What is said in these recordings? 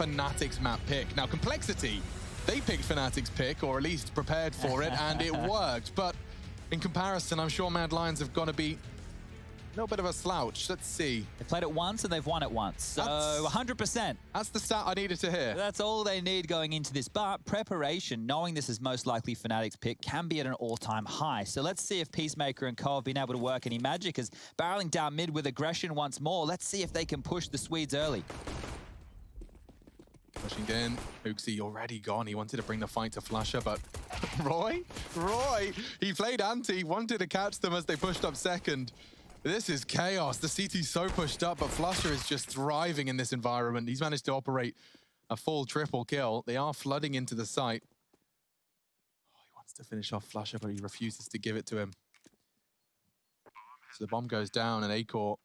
fnatic's map pick. Now, Complexity, they picked fnatic's pick, or at least prepared for it, and it worked. But in comparison, I'm sure Mad Lions have got to be a little bit of a slouch. Let's see. They played it once and they've won it once. So 100%. That's the stat I needed to hear. That's all they need going into this. But preparation, knowing this is most likely fnatic's pick, can be at an all-time high. So let's see if Peacemaker and Co have been able to work any magic, as barreling down mid with aggression once more. Let's see if they can push the Swedes early. Pushing in, Hooksy already gone. He wanted to bring the fight to Flusher, but Roy, he played anti, wanted to catch them as they pushed up second. This is chaos. The CT's so pushed up, but Flusher is just thriving in this environment. He's managed to operate a full triple kill. They are flooding into the site. Oh, he wants to finish off Flusher, but he refuses to give it to him. So the bomb goes down, and Acor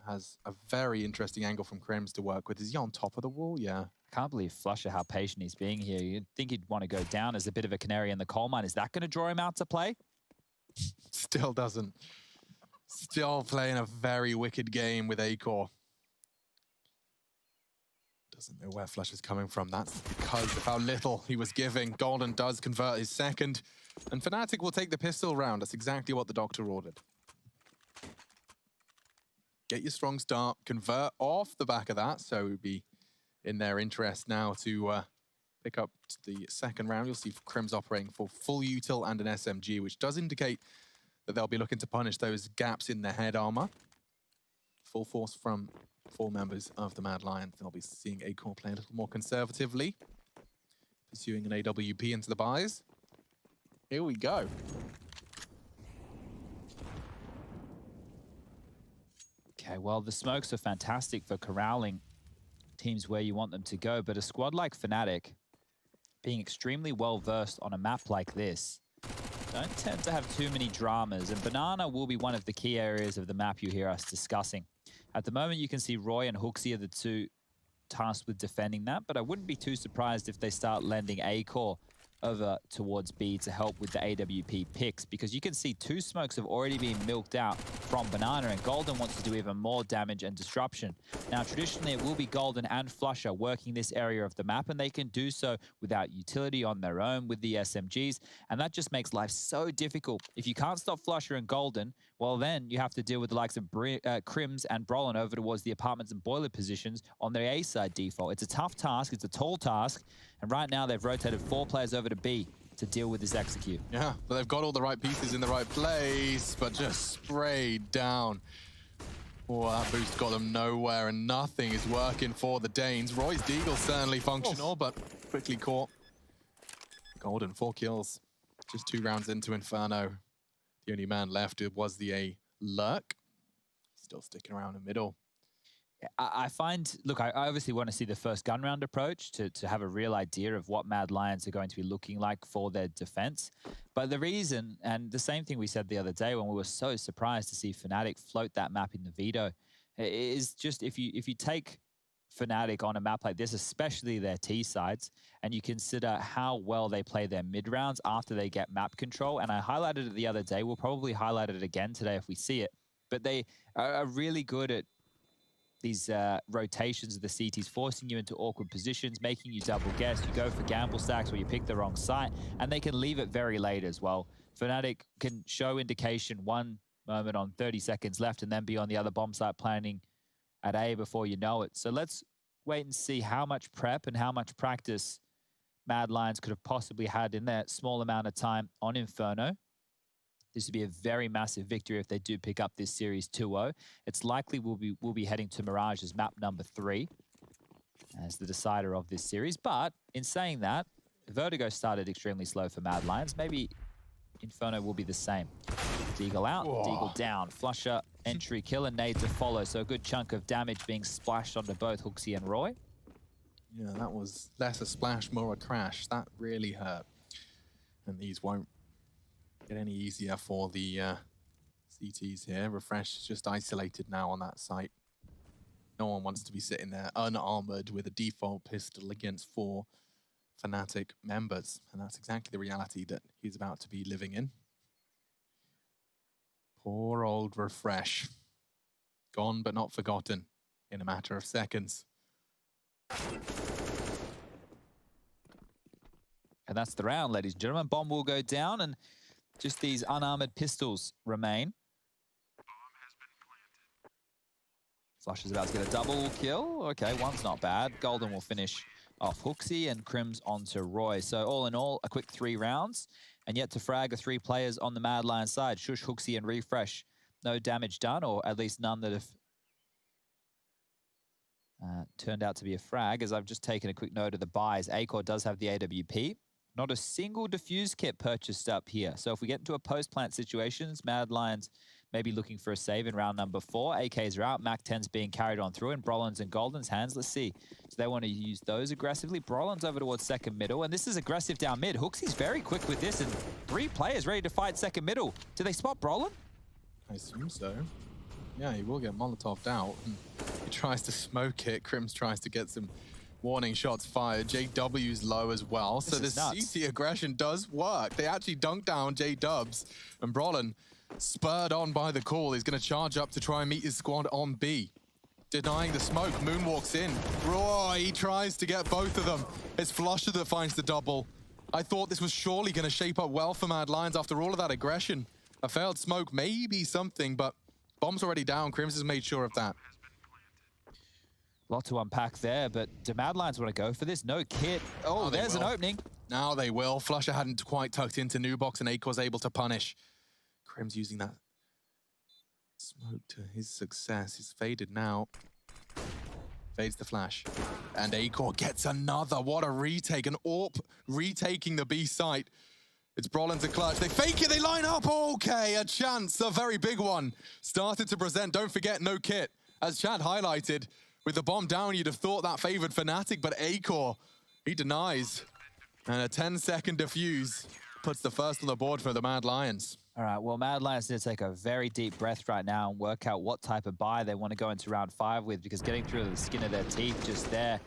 has a very interesting angle from Crims to work with. Is he on top of the wall? Yeah. I can't believe Flusher, how patient he's being here. You'd think he'd want to go down as a bit of a canary in the coal mine. Is that going to draw him out to play? Still doesn't. Still playing a very wicked game with Acor. Doesn't know where Flusher's coming from. That's because of how little he was giving. Golden does convert his second, and fnatic will take the pistol round. That's exactly what the doctor ordered. Get your strong start, convert off the back of that, so it would be in their interest now to pick up the second round. You'll see Crims operating for full util and an SMG, which does indicate that they'll be looking to punish those gaps in their head armor. Full force from 4 members of the Mad Lions. They'll be seeing Acor play a little more conservatively, pursuing an AWP into the buys. Here we go. Okay, well, the smokes are fantastic for corralling teams where you want them to go, but a squad like fnatic, being extremely well-versed on a map like this, don't tend to have too many dramas, and Banana will be one of the key areas of the map you hear us discussing. At the moment, you can see Roy and Hooksy are the two tasked with defending that, but I wouldn't be too surprised if they start lending Acor over towards B to help with the AWP picks, because you can see 2 smokes have already been milked out from Banana, and Golden wants to do even more damage and disruption. Now, traditionally, it will be Golden and Flusher working this area of the map, and they can do so without utility on their own with the SMGs, and that just makes life so difficult. If you can't stop Flusher and Golden, well, then you have to deal with the likes of Crims and Brolin over towards the apartments and boiler positions on their A side default. It's a tough task, it's a tall task, and right now they've rotated 4 players over to B to deal with this execute. Yeah, but they've got all the right pieces in the right place, but just sprayed down. Oh, that boost got them nowhere, and nothing is working for the Danes. Roy's Deagle certainly functional, but quickly caught. Golden, 4 kills. Just 2 rounds into Inferno. The only man left was the A Lurk. Still sticking around the middle. I find, look, I obviously want to see the first gun round approach to have a real idea of what Mad Lions are going to be looking like for their defense. But the reason, and the same thing we said the other day when we were so surprised to see fnatic float that map in the veto, is just if you take fnatic on a map like this, especially their T sides, and you consider how well they play their mid rounds after they get map control, and I highlighted it the other day, we'll probably highlight it again today if we see it, but they are really good at these rotations of the CTs, forcing you into awkward positions, making you double guess. You go for gamble stacks where you pick the wrong site, and they can leave it very late as well. fnatic can show indication one moment on 30 seconds left and then be on the other bomb site planning at A before you know it. So let's wait and see how much prep and how much practice Mad Lions could have possibly had in that small amount of time on Inferno. This would be a very massive victory if they do pick up this series 2-0. It's likely we'll be heading to Mirage as map number 3 as the decider of this series. But in saying that, Vertigo started extremely slow for Mad Lions. Maybe Inferno will be the same. Deagle out, Whoa. Deagle down. Flusher, entry, kill, and nade to follow. So a good chunk of damage being splashed onto both Hooksy and Roy. Yeah, that was less a splash, more a crash. That really hurt. And these won't get any easier for the CTs here. Refresh is just isolated now on that site. No one wants to be sitting there unarmored with a default pistol against 4 fnatic members. And that's exactly the reality that he's about to be living in. Poor old Refresh. Gone but not forgotten in a matter of seconds. And that's the round, ladies and gentlemen. Bomb will go down, and just these unarmored pistols remain. Flush is about to get a double kill. Okay, one's not bad. Golden will finish off Hooksy, and Crim's onto Roy. So all in all, a quick 3 rounds. And yet to frag the 3 players on the Mad Lion side. Shush, Hooksy, and Refresh. No damage done, or at least none that have turned out to be a frag. As I've just taken a quick note of the buys, Acor does have the AWP. Not a single diffuse kit purchased up here. So if we get into a post-plant situations, Mad Lions may be looking for a save in round number 4. AKs are out, Mac 10's being carried on through, and Brolin's and Golden's hands. Let's see. So they want to use those aggressively. Brolin's over towards second middle, and this is aggressive down mid. Hooksy's very quick with this, and 3 players ready to fight second middle. Do they spot Brolin? I assume so. Yeah, he will get Molotov'd out. And he tries to smoke it. Crims tries to get some warning shots fired. JW's low as well. So the CT aggression does work. They actually dunk down J-Dubs. And Brolin, spurred on by the call, is going to charge up to try and meet his squad on B. Denying the smoke, moonwalks in. Roy, he tries to get both of them. It's Flusher that finds the double. I thought this was surely going to shape up well for Mad Lions after all of that aggression. A failed smoke, maybe something, but bomb's already down. Crims has made sure of that. Lot to unpack there, but do Mad Lions want to go for this? No kit. Oh, there's an opening. Now they will. Flusher hadn't quite tucked into Nubox, and Acor's able to punish. Crims using that smoke to his success. He's faded now. Fades the flash. And Acor gets another. What a retake. An AWP retaking the B site. It's Brolin to clutch. They fake it, they line up. Okay, a chance, a very big one. Started to present, don't forget, no kit. As Chad highlighted, with the bomb down, you'd have thought that favored fnatic, but Acor, he denies. And a 10-second defuse puts the first on the board for the Mad Lions. All right, well, Mad Lions need to take a very deep breath right now and work out what type of buy they want to go into round 5 with, because getting through the skin of their teeth just there,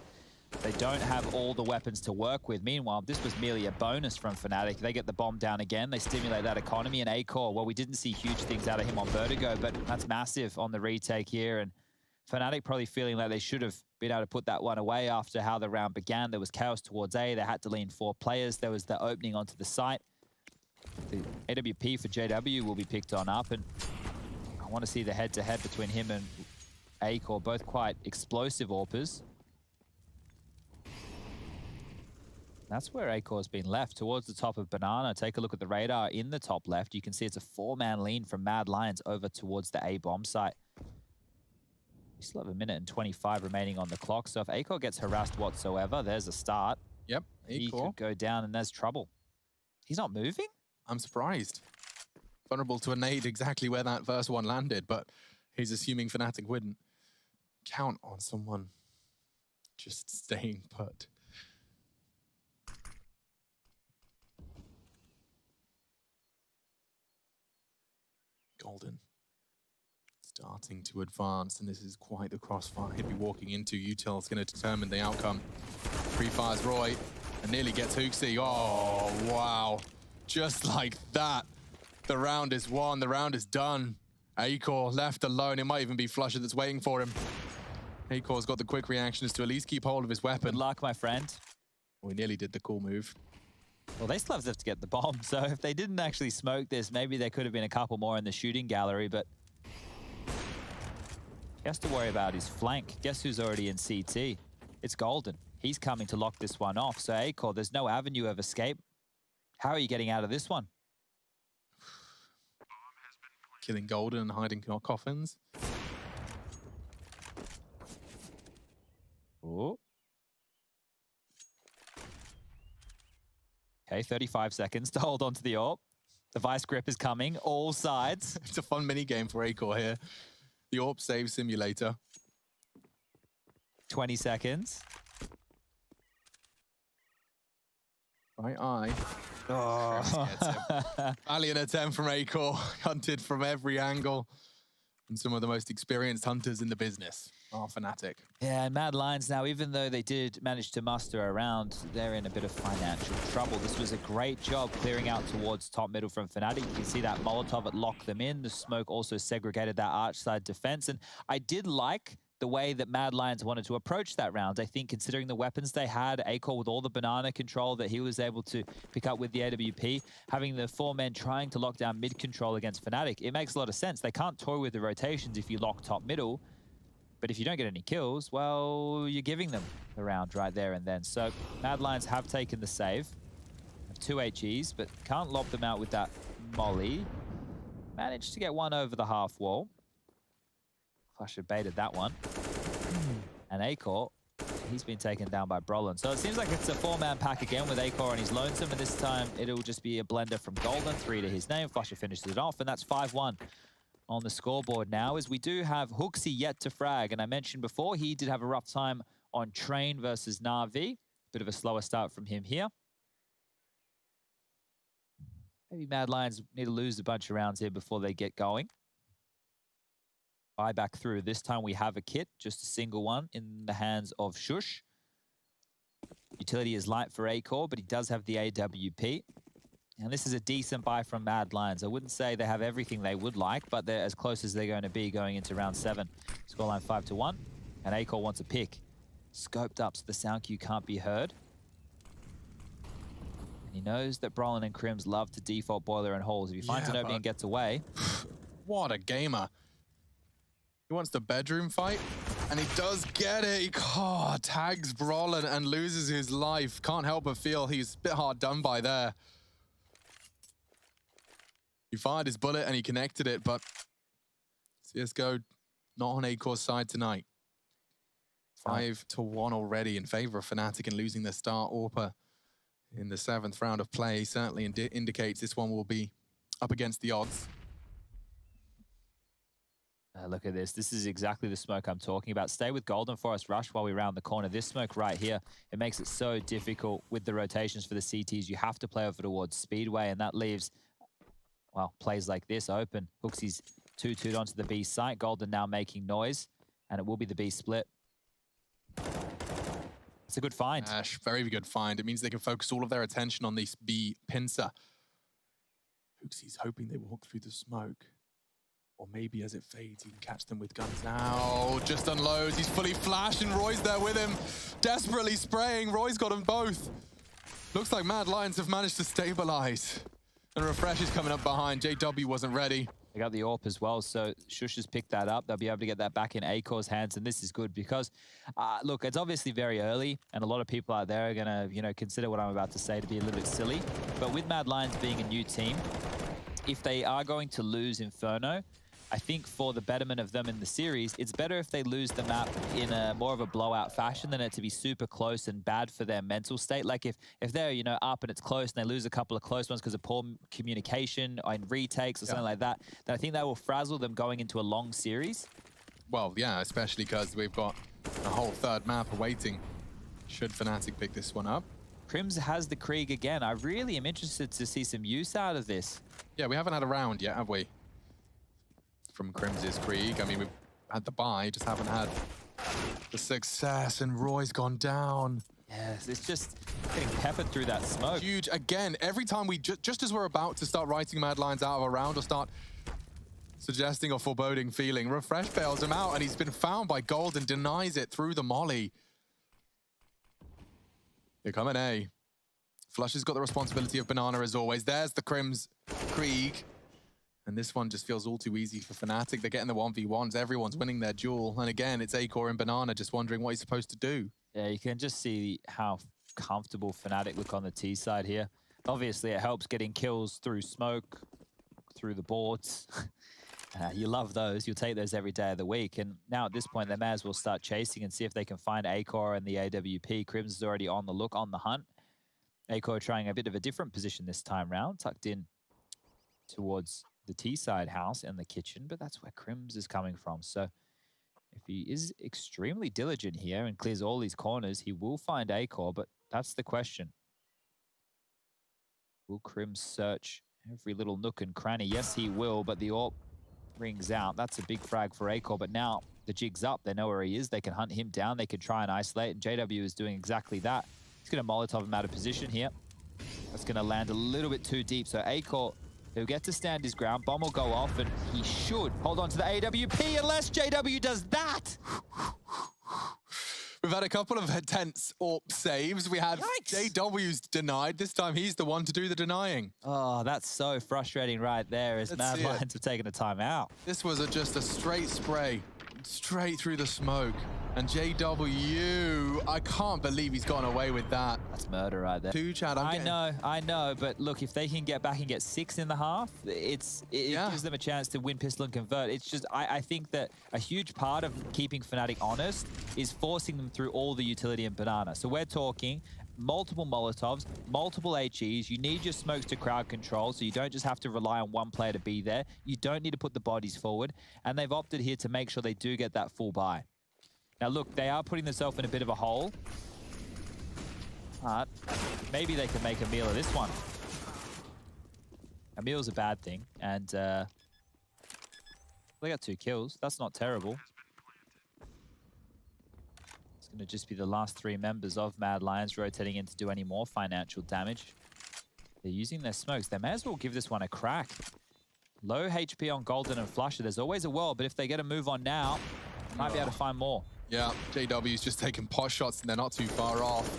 they don't have all the weapons to work with. Meanwhile, this was merely a bonus from fnatic. They get the bomb down again. They stimulate that economy. And Acor, well, we didn't see huge things out of him on Vertigo, but that's massive on the retake here. And fnatic probably feeling like they should have been able to put that one away after how the round began. There was chaos towards A. They had to lean 4 players. There was the opening onto the site. The AWP for JW will be picked on up. And I want to see the head-to-head between him and Acor, both quite explosive AWPers. That's where Acor's been left, towards the top of Banana. Take a look at the radar in the top left. You can see it's a 4-man lean from Mad Lions over towards the A bomb site. We still have 1:25 remaining on the clock, so if Acor gets harassed whatsoever, there's a start. Yep, He could go down and there's trouble. He's not moving? I'm surprised. Vulnerable to a nade exactly where that first one landed, but he's assuming fnatic wouldn't count on someone just staying put. Golden starting to advance, and this is quite the crossfire he'd be walking into. Util's going to determine the outcome. Pre-fires Roy and nearly gets Hooksy. Oh, wow. Just like that. The round is won. The round is done. Acor left alone. It might even be Flusher that's waiting for him. Acor's got the quick reactions to at least keep hold of his weapon. Good luck, my friend. We nearly did the cool move. Well, they still have to get the bomb, so if they didn't actually smoke this, maybe there could have been a couple more in the shooting gallery, but he has to worry about his flank. Guess who's already in CT? It's Golden. He's coming to lock this one off. So Acor, there's no avenue of escape. How are you getting out of this one? Killing Golden and hiding coffins. Ooh. Okay, 35 seconds to hold on to the AWP. The vice grip is coming, all sides. It's a fun mini game for Acor here. The AWP save simulator. 20 seconds. Right eye. Oh. Valiant attempt from Acor. Hunted from every angle. And some of the most experienced hunters in the business are fnatic. Yeah, and Mad Lions now, even though they did manage to muster a round, they're in a bit of financial trouble. This was a great job clearing out towards top middle from fnatic. You can see that Molotov had locked them in. The smoke also segregated that arch side defense. And I did like the way that Mad Lions wanted to approach that round. I think considering the weapons they had, Acor with all the banana control that he was able to pick up with the AWP, having the 4 men trying to lock down mid control against fnatic, it makes a lot of sense. They can't toy with the rotations if you lock top middle, but if you don't get any kills, well, you're giving them the round right there and then. So Mad Lions have taken the save. Have 2 HEs, but can't lob them out with that molly. Managed to get one over the half wall. Flasher baited that one. And Acor, he's been taken down by Brolin. So it seems like it's a 4-man pack again with Acor and his lonesome, and this time it'll just be a blender from Golden, 3 to his name. Flasher finishes it off, and that's 5-1 on the scoreboard now, as we do have Hooksy yet to frag. And I mentioned before, he did have a rough time on Train versus Na'Vi. Bit of a slower start from him here. Maybe Mad Lions need to lose a bunch of rounds here before they get going. Buy back through. This time we have a kit, just a single one in the hands of Shush. Utility is light for Acor, but he does have the AWP. And this is a decent buy from Mad Lions. I wouldn't say they have everything they would like, but they're as close as they're going to be going into round 7. Scoreline 5-1, and Acor wants a pick. Scoped up so the sound cue can't be heard. And he knows that Brolin and Crims love to default boiler and halls. If he finds an opening and gets away. What a gamer. He wants the bedroom fight, and he does get it. He tags Brolin and loses his life. Can't help but feel he's a bit hard done by there. He fired his bullet and he connected it, but CSGO not on Acor's side tonight. 5-1 already in favor of fnatic and losing their star AWPer in the 7th round of play certainly indicates this one will be up against the odds. Look at this. This is exactly the smoke I'm talking about. Stay with Golden Forest Rush while we round the corner. This smoke right here, it makes it so difficult with the rotations for the CTs. You have to play over towards Speedway, and that leaves, well, plays like this open. Hooksy's 2-2'd onto the B site. Golden now making noise, and it will be the B split. It's a good find. Ash, very good find. It means they can focus all of their attention on this B pincer. Hooksy's hoping they walk through the smoke. Or maybe as it fades, he can catch them with guns now. Just unloads. He's fully flashed, and Roy's there with him. Desperately spraying. Roy's got them both. Looks like Mad Lions have managed to stabilize. And Refresh is coming up behind. JW wasn't ready. They got the AWP as well, so Shush has picked that up. They'll be able to get that back in Acor's hands, and this is good because, look, it's obviously very early, and a lot of people out there are going to, consider what I'm about to say to be a little bit silly. But with Mad Lions being a new team, if they are going to lose Inferno, I think for the betterment of them in the series, it's better if they lose the map in a more of a blowout fashion than it to be super close and bad for their mental state. Like if they're, up and it's close and they lose a couple of close ones because of poor communication and retakes or something like that, then I think that will frazzle them going into a long series. Well, yeah, especially because we've got a whole 3rd map awaiting. Should fnatic pick this one up? Crims has the Krieg again. I really am interested to see some use out of this. Yeah, we haven't had a round yet, have we? From Crims's Krieg. I mean, we've had the buy, just haven't had the success, and Roy's gone down. Yes, it's just getting peppered through that smoke. Huge. Again, every time we, just as we're about to start writing Mad Lions out of a round or start suggesting a foreboding feeling, Refresh bails him out, and he's been found by Gold and denies it through the molly. They're coming A. Flush has got the responsibility of banana as always. There's the Crims Krieg. And this one just feels all too easy for fnatic. They're getting the 1v1s. Everyone's winning their duel. And again, it's Acor and Banana just wondering what he's supposed to do. Yeah, you can just see how comfortable fnatic look on the T side here. Obviously, it helps getting kills through smoke, through the boards. You love those. You'll take those every day of the week. And now at this point, they may as well start chasing and see if they can find Acor and the AWP. Crims is already on the look, on the hunt. Acor trying a bit of a different position this time round, tucked in towards the T-side house and the kitchen, but that's where Crims is coming from. So if he is extremely diligent here and clears all these corners, he will find Acor, but that's the question. Will Crims search every little nook and cranny? Yes, he will, but the AWP rings out. That's a big frag for Acor, but now the jig's up. They know where he is. They can hunt him down. They can try and isolate, and JW is doing exactly that. He's going to Molotov him out of position here. That's going to land a little bit too deep, so Acor He'll get to stand his ground. Bomb will go off, and he should hold on to the AWP unless JW does that. We've had a couple of tense AWP saves. We had JW's denied. This time he's the one to do the denying. Oh, that's so frustrating right there as Mad Lions have taken a timeout. This was just a straight spray, straight through the smoke. And JW, I can't believe he's gone away with that. That's murder right there. Chad, I know, but look, if they can get back and get 6 in the half, it gives them a chance to win pistol and convert. It's just, I think that a huge part of keeping fnatic honest is forcing them through all the utility and banana. So we're talking multiple Molotovs, multiple HEs. You need your smokes to crowd control, so you don't just have to rely on one player to be there. You don't need to put the bodies forward. And they've opted here to make sure they do get that full buy. Now look, they are putting themselves in a bit of a hole. But maybe they can make a meal of this one. A meal's a bad thing, and they got 2 kills. That's not terrible. It's going to just be the last 3 members of Mad Lions rotating in to do any more financial damage. They're using their smokes. They may as well give this one a crack. Low HP on Golden and Flusher. There's always a world, but if they get a move on now, might be able to find more. Yeah, JW's just taking pot shots and they're not too far off.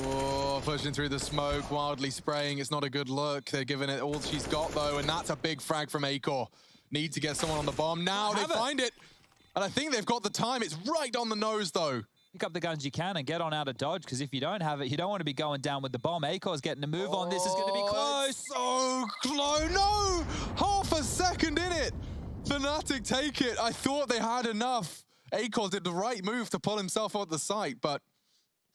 Oh, pushing through the smoke, wildly spraying. It's not a good look. They're giving it all she's got though, and that's a big frag from Acor. Need to get someone on the bomb. Now they find it. And I think they've got the time. It's right on the nose though. Pick up the guns you can and get on out of dodge, because if you don't have it, you don't want to be going down with the bomb. Acor's getting a move on. This is going to be close. So close. No! Half a second in it. fnatic take it. I thought they had enough. Acor did the right move to pull himself out the site, but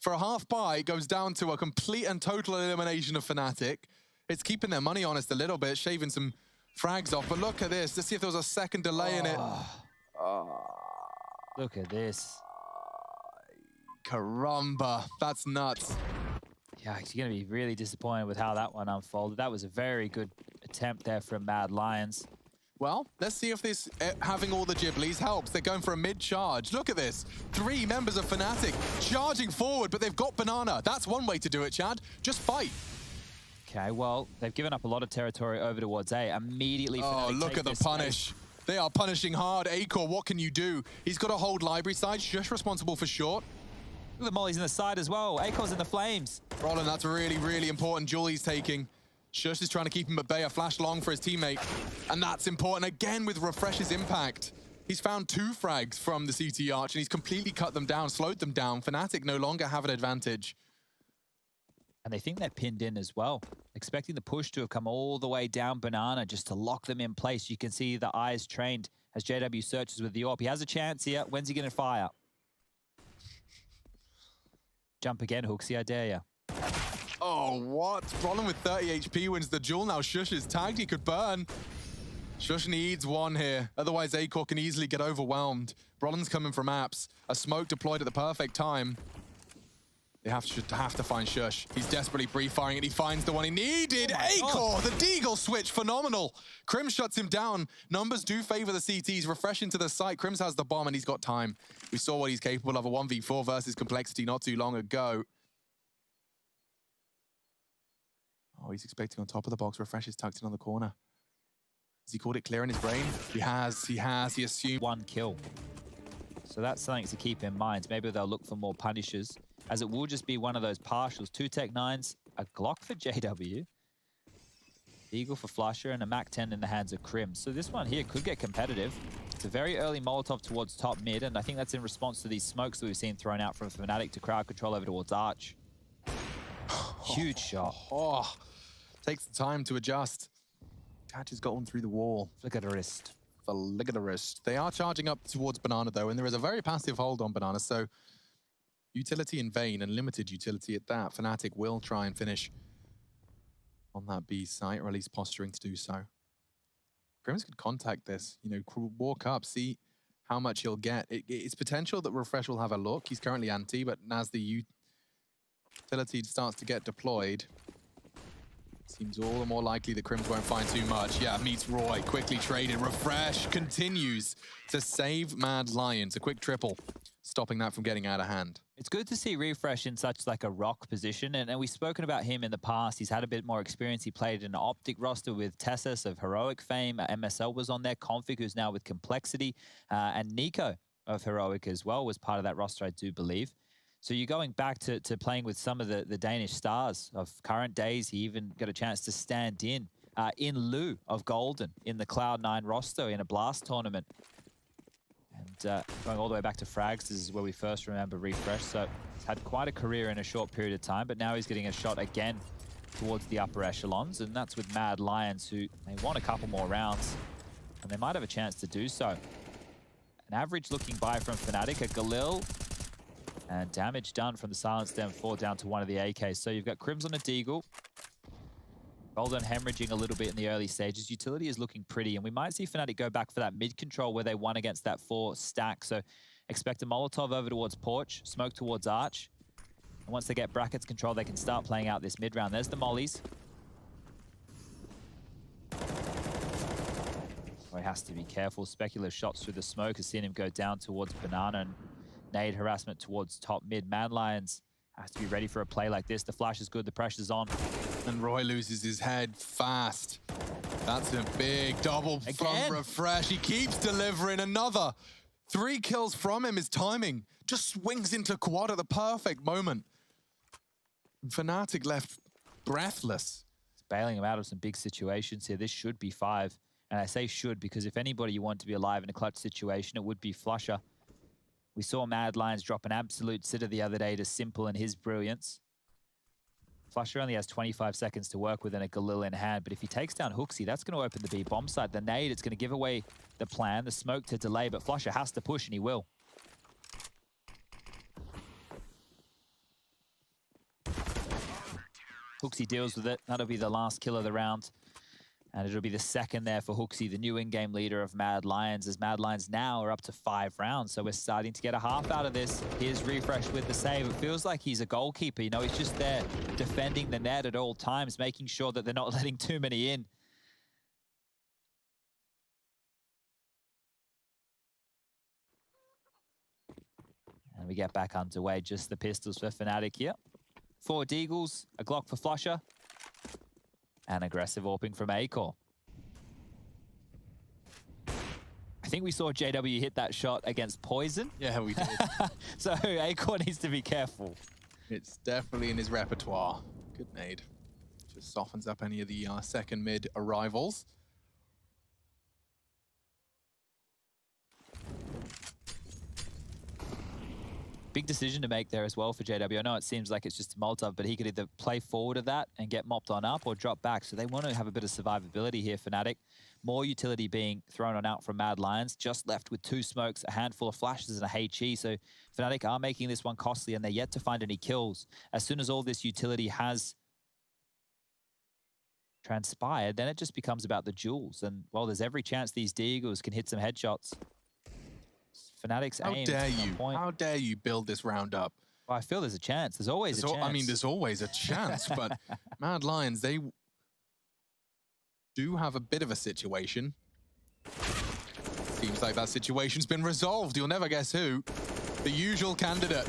for a half buy, it goes down to a complete and total elimination of fnatic. It's keeping their money honest a little bit, shaving some frags off. But look at this. Let's see if there was a second delay in it. Look at this. Caramba. That's nuts. Yeah, you're going to be really disappointed with how that one unfolded. That was a very good attempt there from Mad Lions. Well, let's see if this having all the Ghiblies helps. They're going for a mid-charge. Look at this. 3 members of fnatic charging forward, but they've got banana. That's one way to do it, Chad. Just fight. Okay, well, they've given up a lot of territory over towards A. Immediately, oh, look at the punish. They are punishing hard. Acor, what can you do? He's got to hold library side. Just responsible for short. Look at the mollies in the side as well. Acor's in the flames. Roland, that's a really, really important jewel he's taking. Shush is trying to keep him at bay, a flash long for his teammate. And that's important again with Refresh's impact. He's found 2 frags from the CT Arch and he's completely cut them down, slowed them down. fnatic no longer have an advantage. And they think they're pinned in as well. Expecting the push to have come all the way down banana just to lock them in place. You can see the eyes trained as JW searches with the AWP. He has a chance here. When's he going to fire? Jump again, Hooksy, I dare ya. Oh, what? Roland with 30 HP wins the duel. Now Shush is tagged. He could burn. Shush needs one here. Otherwise, Acor can easily get overwhelmed. Roland's coming from apps. A smoke deployed at the perfect time. They have to find Shush. He's desperately pre-firing and he finds the one he needed. Acor, the Deagle switch, phenomenal. Krim shuts him down. Numbers do favor the CTs. Refresh into the site. Krims has the bomb and he's got time. We saw what he's capable of, a 1v4 versus Complexity not too long ago. Oh, he's expecting on top of the box. Refresh is tucked in on the corner. Has he called it clear in his brain? He has. He assumed. 1 kill. So that's something to keep in mind. Maybe they'll look for more punishes, as it will just be one of those partials. 2 Tech 9s, a Glock for JW, Eagle for Flusher, and a Mac 10 in the hands of Krim. So this one here could get competitive. It's a very early Molotov towards top mid, and I think that's in response to these smokes that we've seen thrown out from fnatic to crowd control over towards Arch. Huge shot. Takes the time to adjust. Catch got one through the wall. Flick at the wrist. Flick at the wrist. They are charging up towards banana though, and there is a very passive hold on banana, so utility in vain and limited utility at that. fnatic will try and finish on that B site, or at least posturing to do so. Krims could contact this, you know, walk up, see how much he'll get. It's potential that Refresh will have a look. He's currently anti, but as the utility starts to get deployed, Seems all the more likely the Crims won't find too much. Yeah, meets Roy, quickly traded. Refresh continues to save Mad Lions. A quick triple, stopping that from getting out of hand. It's good to see Refresh in such like a rock position, and we've spoken about him in the past. He's had a bit more experience. He played in an Optic roster with Tessus of Heroic fame. MSL was on there. Config, who's now with Complexity, and Nico of Heroic as well was part of that roster, I do believe. So you're going back to playing with some of the Danish stars of current days. He even got a chance to stand in lieu of Golden in the Cloud9 roster in a Blast tournament. And going all the way back to Frags, this is where we first remember Refresh. So he's had quite a career in a short period of time, but now he's getting a shot again towards the upper echelons. And that's with Mad Lions, who they want a couple more rounds, and they might have a chance to do so. An average looking buy from fnatic, a Galil, and damage done from the Silent Stem 4 down to one of the AKs. So you've got Crims on a Deagle. Golden hemorrhaging a little bit in the early stages. Utility is looking pretty, and we might see fnatic go back for that mid control where they won against that 4 stack. So expect a Molotov over towards Porch, smoke towards Arch. And once they get brackets control, they can start playing out this mid round. There's the mollies. So he has to be careful. Speculative shots through the smoke has seen him go down towards Banana, and nade harassment towards top mid. Mad Lions has to be ready for a play like this. The flash is good, the pressure's on. And Roy loses his head fast. That's a big double from Refresh. He keeps delivering another. 3 kills from him. His timing just swings into quad at the perfect moment. fnatic left breathless. It's bailing him out of some big situations here. This should be 5. And I say should because if anybody you want to be alive in a clutch situation, it would be flusha. We saw Mad Lions drop an absolute sitter the other day to Simple and his brilliance. flusha only has 25 seconds to work with and a Galil in hand, but if he takes down Hooksy, that's going to open the B bomb site. The nade, it's going to give away the plan, the smoke to delay, but flusha has to push, and he will. Hooksy deals with it. That'll be the last kill of the round. And it'll be the second there for Hooksy, the new in-game leader of Mad Lions, as Mad Lions now are up to 5 rounds. So we're starting to get a half out of this. Here's Refresh with the save. It feels like he's a goalkeeper. You know, he's just there defending the net at all times, making sure that they're not letting too many in. And we get back underway. Just the pistols for fnatic here. 4 Deagles, a Glock for flusha. And aggressive AWPing from Acor. I think we saw JW hit that shot against Poison. Yeah, we did. So Acor needs to be careful. It's definitely in his repertoire. Good nade. Just softens up any of the second mid arrivals. Big decision to make there as well for JW. I know it seems like it's just a Molotov, but he could either play forward of that and get mopped on up or drop back. So they want to have a bit of survivability here, fnatic. More utility being thrown on out from Mad Lions. Just left with 2 smokes, a handful of flashes, and a HE. So fnatic are making this one costly, and they're yet to find any kills. As soon as all this utility has transpired, then it just becomes about the jewels. And, well, there's every chance these Deagles can hit some headshots. fnatic's aim. How dare you build this round up? Well, I feel there's a chance. There's always a chance. I mean, there's always a chance, but Mad Lions, they do have a bit of a situation. Seems like that situation's been resolved. You'll never guess who. The usual candidate.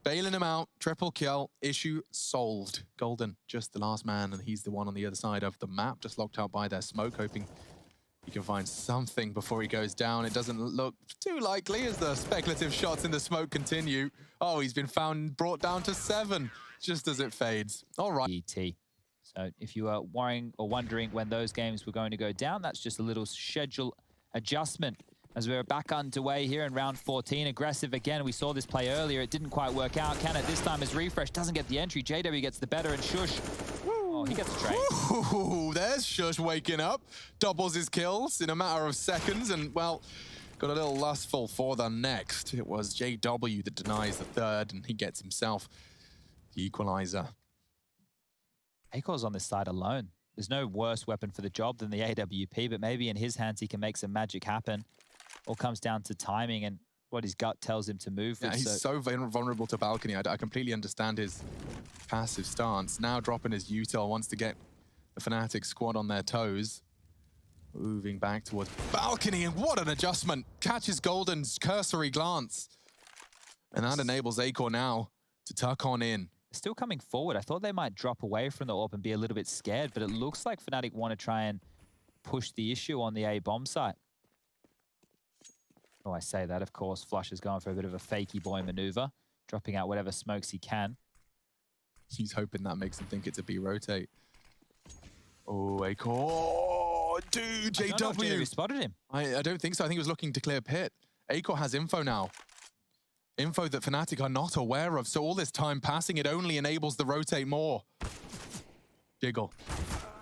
Bailing him out, triple kill, issue solved. Golden, just the last man, and he's the one on the other side of the map, just locked out by their smoke, hoping he can find something before he goes down. It doesn't look too likely as the speculative shots in the smoke continue. Oh, he's been found, brought down to 7, just as it fades. All right. ET. So if you are worrying or wondering when those games were going to go down, that's just a little schedule adjustment as we're back underway here in round 14. Aggressive again. We saw this play earlier. It didn't quite work out. Can it this time as Refresh doesn't get the entry. JW gets the better, and Shush. Oh, he gets a trade. Ooh, there's Shush waking up. Doubles his kills in a matter of seconds, and, well, got a little lustful for the next. It was JW that denies the 3rd, and he gets himself the equalizer. Akor's on this side alone. There's no worse weapon for the job than the AWP, but maybe in his hands he can make some magic happen. All comes down to timing and what his gut tells him to move with. Yeah, he's so vulnerable to balcony. I completely understand his passive stance. Now dropping his util, wants to get The fnatic squad on their toes. Moving back towards balcony, and what an adjustment. Catches Golden's cursory glance. And that enables Acor now to tuck on in. Still coming forward. I thought they might drop away from the AWP and be a little bit scared, but it looks like fnatic want to try and push the issue on the A bomb site. Oh, I say that, of course. Flush is going for a bit of a fakey boy maneuver, dropping out whatever smokes he can. He's hoping that makes him think it's a B rotate. Oh, Acor. Dude, JW. I don't know if JW spotted him. I don't think so. I think he was looking to clear pit. Acor has info now. Info that fnatic are not aware of. So all this time passing, it only enables the rotate more. Jiggle.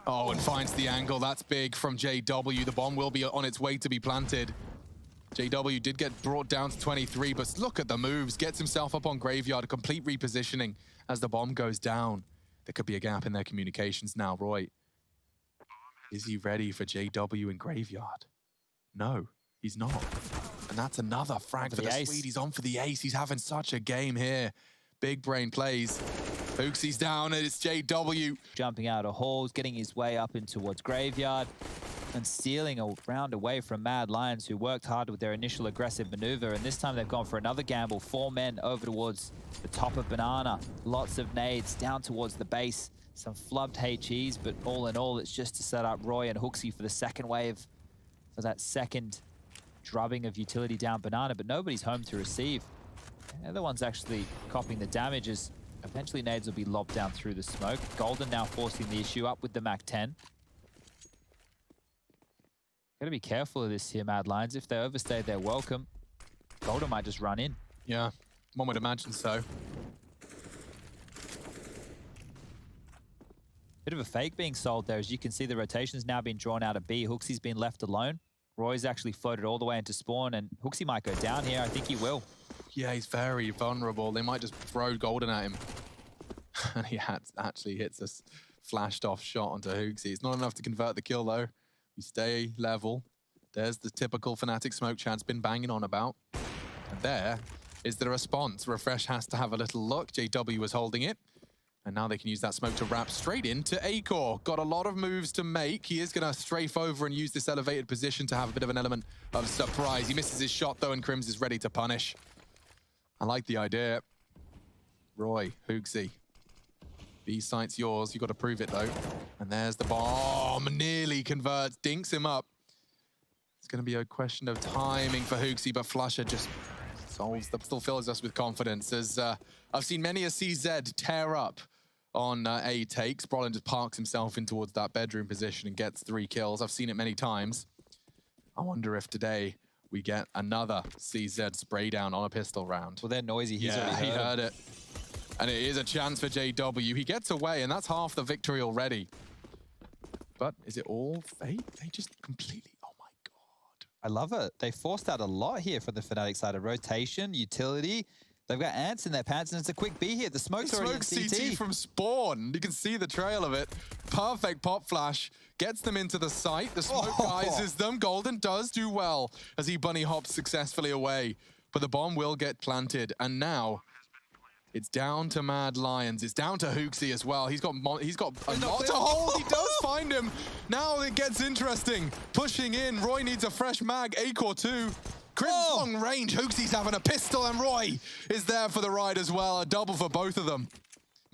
Oh, and finds the angle. That's big from JW. The bomb will be on its way to be planted. JW did get brought down to 23, but look at the moves. Gets himself up on Graveyard, a complete repositioning as the bomb goes down. There could be a gap in their communications now, Roy. Is he ready for JW in Graveyard? No, he's not. And that's another frag for the Swede. He's on for the ace. He's having such a game here. Big brain plays. Hooksy's down, and it's JW. Jumping out of halls, getting his way up in towards Graveyard, and stealing a round away from Mad Lions, who worked hard with their initial aggressive maneuver. And this time they've gone for another gamble. 4 men over towards the top of Banana. Lots of nades down towards the base. Some flubbed HEs, but all in all, it's just to set up Roy and Hooksy for the second wave, for that second drubbing of utility down Banana, but nobody's home to receive. They're the ones actually copying the damage, as eventually nades will be lobbed down through the smoke. Golden now forcing the issue up with the MAC-10. Gotta be careful of this here, Mad Lions. If they overstay their welcome, Golden might just run in. Yeah, one would imagine so. Bit of a fake being sold there. As you can see, the rotation's now been drawn out of B. Hooksy's been left alone. Roy's actually floated all the way into spawn, and Hooksy might go down here. I think he will. Yeah, he's very vulnerable. They might just throw Golden at him. And he actually hits a flashed off shot onto Hooksy. It's not enough to convert the kill, though. We stay level. There's the typical fnatic smoke Chad's been banging on about. And there is the response. Refresh has to have a little look. JW was holding it. And now they can use that smoke to wrap straight into Acor. Got a lot of moves to make. He is going to strafe over and use this elevated position to have a bit of an element of surprise. He misses his shot, though, and Crims is ready to punish. I like the idea. Roy, Hooksy. B site's yours. You got to prove it, though. And there's the bomb. Nearly converts. Dinks him up. It's going to be a question of timing for Hooksy, but Flusher just still fills us with confidence. As I've seen many a CZ tear up on A takes. Brolin just parks himself in towards that bedroom position and gets 3 kills. I've seen it many times. I wonder if today we get another CZ spray down on a pistol round. Well, they're noisy. He heard it. And it is a chance for JW. He gets away, and that's half the victory already. But is it all fate? They just completely... Oh my god. I love it. They forced out a lot here from the fnatic side of rotation, utility. They've got ants in their pants, and it's a quick B here. The smoke's already in CT. From spawn. You can see the trail of it. Perfect pop flash. Gets them into the site. The smoke guises them. Golden does do well as he bunny hops successfully away. But the bomb will get planted. And now it's down to Mad Lions. It's down to Hooksy as well. He's got a lot to hold. He does find him. Now it gets interesting. Pushing in. Roy needs a fresh mag. Acor too. Crim's long range. Hooksy's having a pistol, and Roy is there for the ride as well. A double for both of them.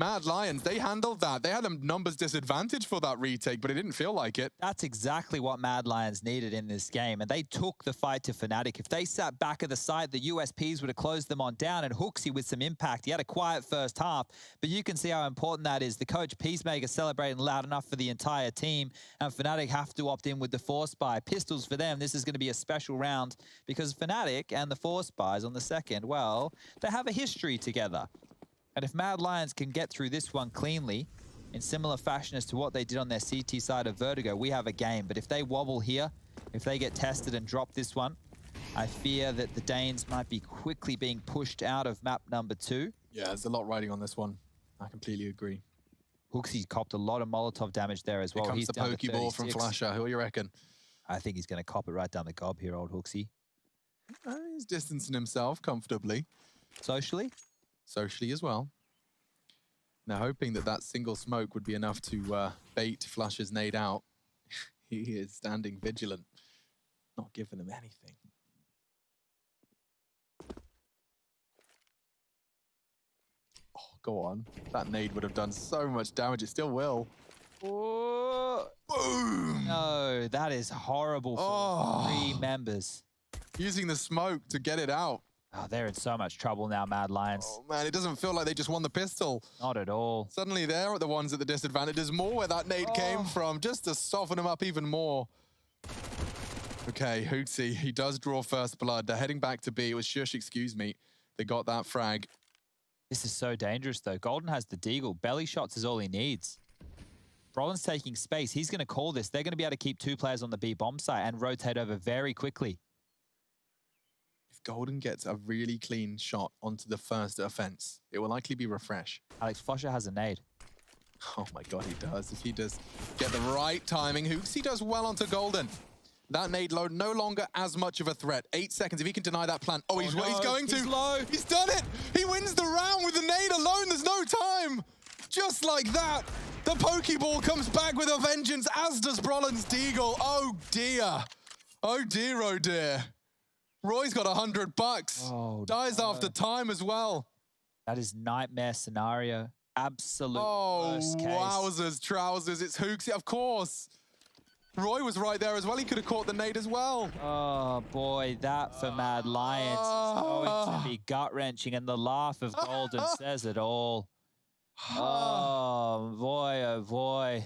Mad Lions, they handled that. They had a numbers disadvantage for that retake, but it didn't feel like it. That's exactly what Mad Lions needed in this game, and they took the fight to fnatic. If they sat back of the side, the USPs would have closed them on down, and Hooksy with some impact. He had a quiet first half, but you can see how important that is. The coach Peacemaker celebrating loud enough for the entire team, and fnatic have to opt in with the Force Buy. Pistols for them. This is going to be a special round because fnatic and the Force Buys on the second, well, they have a history together. And if Mad Lions can get through this one cleanly, in similar fashion as to what they did on their CT side of Vertigo, we have a game. But if they wobble here, if they get tested and drop this one, I fear that the Danes might be quickly being pushed out of map number 2. Yeah, there's a lot riding on this one. I completely agree. Hooksy's copped a lot of Molotov damage there as well. Here comes He's the down to Pokeball from 36. Flasher. Who do you reckon? I think he's going to cop it right down the gob here, old Hooksy. He's distancing himself comfortably. Socially? Socially as well. Now, hoping that that single smoke would be enough to bait flusha's nade out. He is standing vigilant, not giving them anything. Oh, go on. That nade would have done so much damage. It still will. Oh. Boom! No, that is horrible for the 3 members. Using the smoke to get it out. Oh, they're in so much trouble now, Mad Lions. Oh, man, it doesn't feel like they just won the pistol. Not at all. Suddenly they're the ones at the disadvantage. There's more where that nade came from, just to soften them up even more. Okay, Hootsy, he does draw first blood. They're heading back to B. It was Shush, excuse me. They got that frag. This is so dangerous, though. Golden has the deagle. Belly shots is all he needs. Brolin's taking space. He's going to call this. They're going to be able to keep 2 players on the B bomb site and rotate over very quickly. If Golden gets a really clean shot onto the first offense, it will likely be refresh. Alex, flusha has a nade. Oh my god, he does. If he does get the right timing, Hootsy does well onto Golden. That nade load no longer as much of a threat. 8 seconds, if he can deny that plant. Oh, he's going to. He's low. He's done it. He wins the round with the nade alone. There's no time. Just like that, the Pokeball comes back with a vengeance, as does Brolin's deagle. Oh dear. Oh dear, oh dear. Roy's got $100. Oh, dies after time as well. That is nightmare scenario. Absolute worst case. Wowzers, trousers. It's Hooksy, of course. Roy was right there as well. He could have caught the nade as well. Oh, boy, that for Mad Lions is going to be gut-wrenching, and the laugh of Golden says it all. Oh, boy.